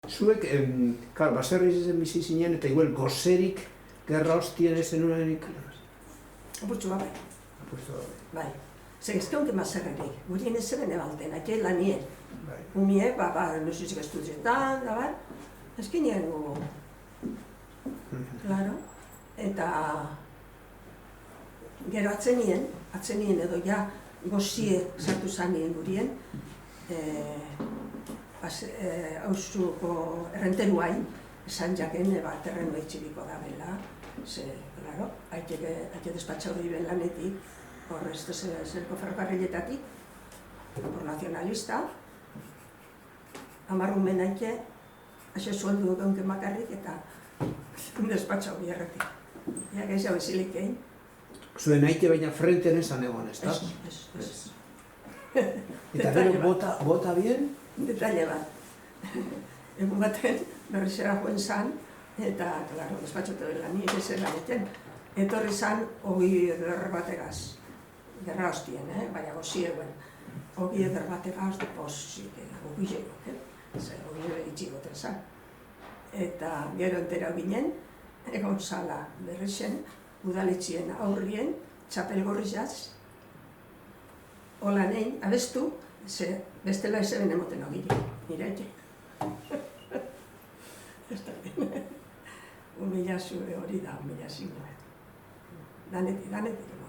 Zuek, baserri zen bizi zinen, eta igual gozerik gerra hostien ezen unanik? Apurtxu gabe. Apurtxu gabe. Bai. Zer ezkeunke mazerrerik, gurien ez zeben ebalten, ate lanien. Bai. Umiek, nusizik estudietan, da bar, ezkinien gu. Claro. Eta gero atzenien edo ja gozie sartu zanien gurien, hauzuko errenteruai, esan jaken terreno etxibiko da bela, ze, claro, haite despatxa hori ben lanetik, hor ez zerko ferrokarriletatik, por nazionalista, amarrumen haite, haxe sueldu egonke makarrik eta despatxa hori erretik. Ja, geixo bezilik egin. Zuen haite baina frenten esan egon, ez da? Ez. Eta gero bota bien? Detalle bat. Egun baten berrizera joen zan, eta, klaro, despatxote dela, ni ezen laneten. Etorri zan, hogi eder bategaz. Gerra hostien, baina gozieguen. Hogi eder bategaz, deposik, hogi jego, hogi eder itxigoten zan. Eta gero entera ginen, egon zala berrizen, udaletxien aurrien, txapelgorrizaz, hola nein, abestu, ze bestela ezeben emoten hogile, nire ete. Humilazio hori da, humilazio. Danetik.